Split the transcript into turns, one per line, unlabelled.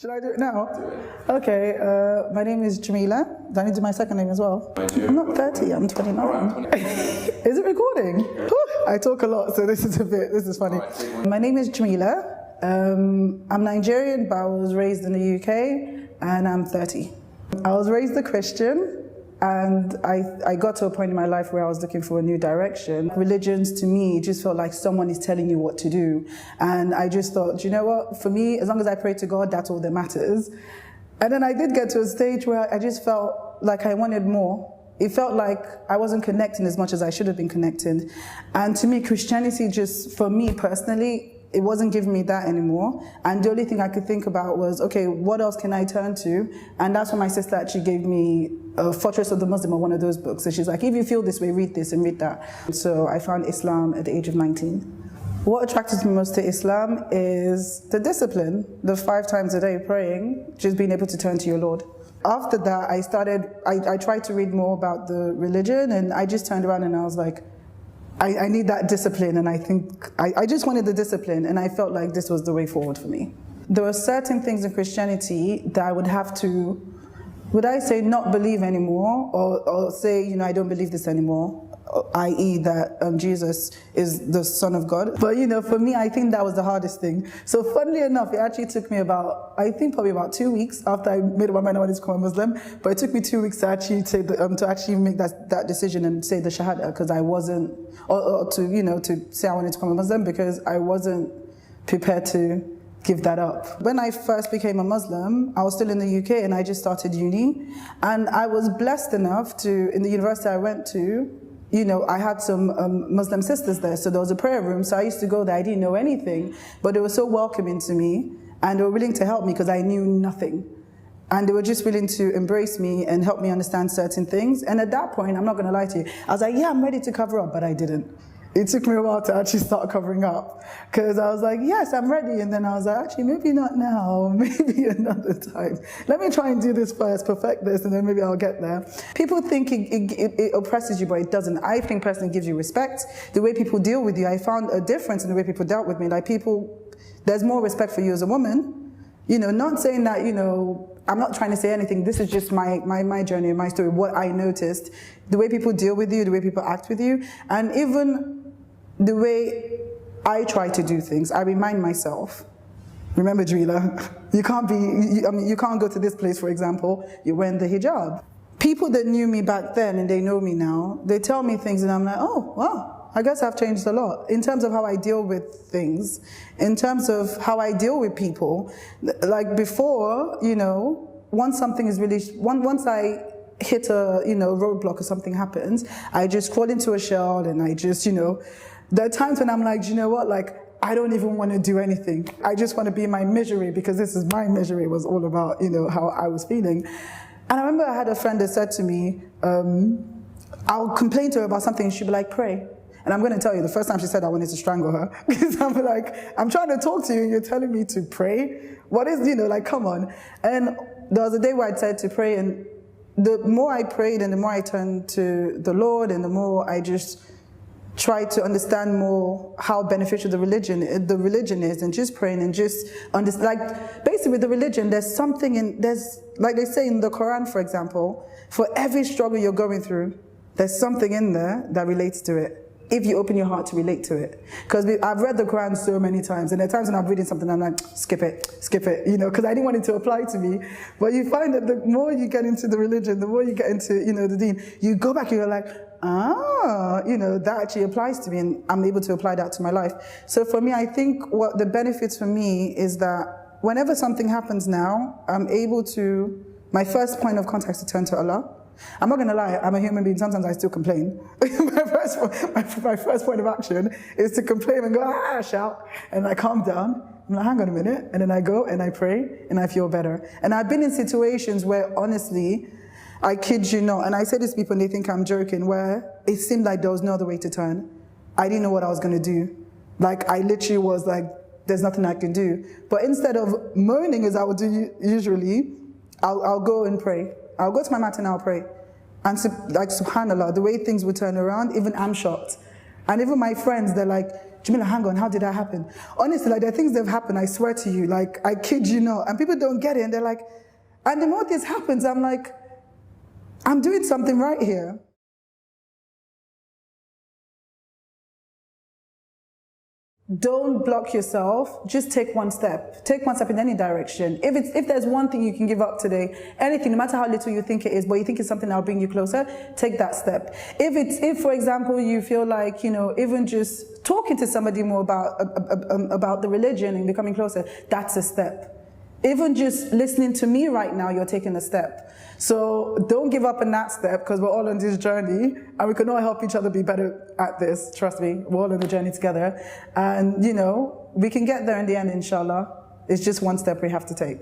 Should I do it now?
Do it.
Okay, my name is Jamila. Do I need to do my second name as well? I'm not 30, I'm 29.
Right,
Is it recording? Whew, I talk a lot, so this is funny.
Right,
my name is Jamila. I'm Nigerian, but I was raised in the UK, and I'm 30. I was raised a Christian, and I got to a point in my life where I was looking for a new direction. Religions, to me, just felt like someone is telling you what to do. And I just thought, you know what, for me, as long as I pray to God, that's all that matters. And then I did get to a stage where I just felt like I wanted more. It felt like I wasn't connecting as much as I should have been connecting. And to me, Christianity just, for me personally, it wasn't giving me that anymore. And the only thing I could think about was, okay, what else can I turn to? And that's when my sister actually gave me Fortress of the Muslim, or one of those books. So she's like, if you feel this way, read this and read that. So I found Islam at the age of 19. What attracted me most to Islam is the discipline, the 5 times a day praying, just being able to turn to your Lord. After that, I tried to read more about the religion, and I just turned around and I was like, I need that discipline, and I think I just wanted the discipline, and I felt like this was the way forward for me. There were certain things in Christianity that I would have to, would I say not believe anymore, or say, you know, I don't believe this anymore, i.e. that Jesus is the Son of God. But you know, for me, I think that was the hardest thing. So funnily enough, it actually took me about, I think probably about 2 weeks after I made up my mind I wanted to become a Muslim, but it took me 2 weeks to actually say to actually make that decision and say the Shahada, because I wasn't, or to, you know, to say I wanted to become a Muslim, because I wasn't prepared to give that up. When I first became a Muslim, I was still in the UK and I just started uni, and I was blessed enough to, in the university I went to, you know, I had some Muslim sisters there, so there was a prayer room, so I used to go there. I didn't know anything, but they were so welcoming to me, and they were willing to help me because I knew nothing. And they were just willing to embrace me and help me understand certain things. And at that point, I'm not going to lie to you, I was like, yeah, I'm ready to cover up, but I didn't. It took me a while to actually start covering up, because I was like, yes, I'm ready. And then I was like, actually, maybe not now, maybe another time. Let me try and do this first, perfect this, and then maybe I'll get there. People think it oppresses you, but it doesn't. I think personally gives you respect. The way people deal with you, I found a difference in the way people dealt with me. Like there's more respect for you as a woman. You know, not saying that, you know, I'm not trying to say anything. This is just my journey, my story, what I noticed. The way people deal with you, the way people act with you, and even the way I try to do things. I remind myself, remember, Jamila, you can't go to this place, for example, you're wearing the hijab. People that knew me back then and they know me now, they tell me things and I'm like, oh, wow, I guess I've changed a lot in terms of how I deal with things, in terms of how I deal with people. Like before, you know, once something is really, once I hit a, you know, roadblock or something happens, I just crawl into a shell and I just, you know, there are times when I'm like, you know what, like, I don't even want to do anything. I just want to be in my misery, because this is my misery, was all about, you know, how I was feeling. And I remember I had a friend that said to me, I'll complain to her about something and she'd be like, pray. And I'm going to tell you, the first time she said I wanted to strangle her, because I'm like, I'm trying to talk to you and you're telling me to pray? What is, you know, like, come on. And there was a day where I said to pray, and the more I prayed and the more I turned to the Lord and the more I just try to understand more how beneficial the religion is, and just praying and just understand, like, basically the religion, there's like they say in the Quran, for example, for every struggle you're going through, there's something in there that relates to it, if you open your heart to relate to it. Because I've read the Quran so many times, and there are times when I'm reading something I'm like, skip it, you know, because I didn't want it to apply to me. But you find that the more you get into the religion, the more you get into, you know, the deen, you go back and you're like, you know, that actually applies to me, and I'm able to apply that to my life. So for me, I think what the benefits for me is that whenever something happens now, I'm able to, my first point of contact is to turn to Allah. I'm not going to lie, I'm a human being, sometimes I still complain. my first point of action is to complain and go, shout, and I calm down. I'm like, hang on a minute, and then I go and I pray, and I feel better. And I've been in situations where, honestly, I kid you not, and I say this to people and they think I'm joking, where it seemed like there was no other way to turn. I didn't know what I was going to do. Like, I literally was like, there's nothing I can do. But instead of moaning, as I would do usually, I'll go and pray. I'll go to my mat and I'll pray. And like, subhanAllah, the way things would turn around, even I'm shocked. And even my friends, they're like, Jamila, hang on, how did that happen? Honestly, like, there are things that have happened, I swear to you, like, I kid you not. And people don't get it, and they're like, and the more this happens, I'm like, I'm doing something right here. Don't block yourself, just take one step. Take one step in any direction. If there's one thing you can give up today, anything, no matter how little you think it is, but you think it's something that'll bring you closer, take that step. If for example, you feel like, even just talking to somebody more about the religion and becoming closer, that's a step. Even just listening to me right now, you're taking a step. So don't give up on that step, because we're all on this journey and we can all help each other be better at this. Trust me, we're all on the journey together. And we can get there in the end, inshallah. It's just one step we have to take.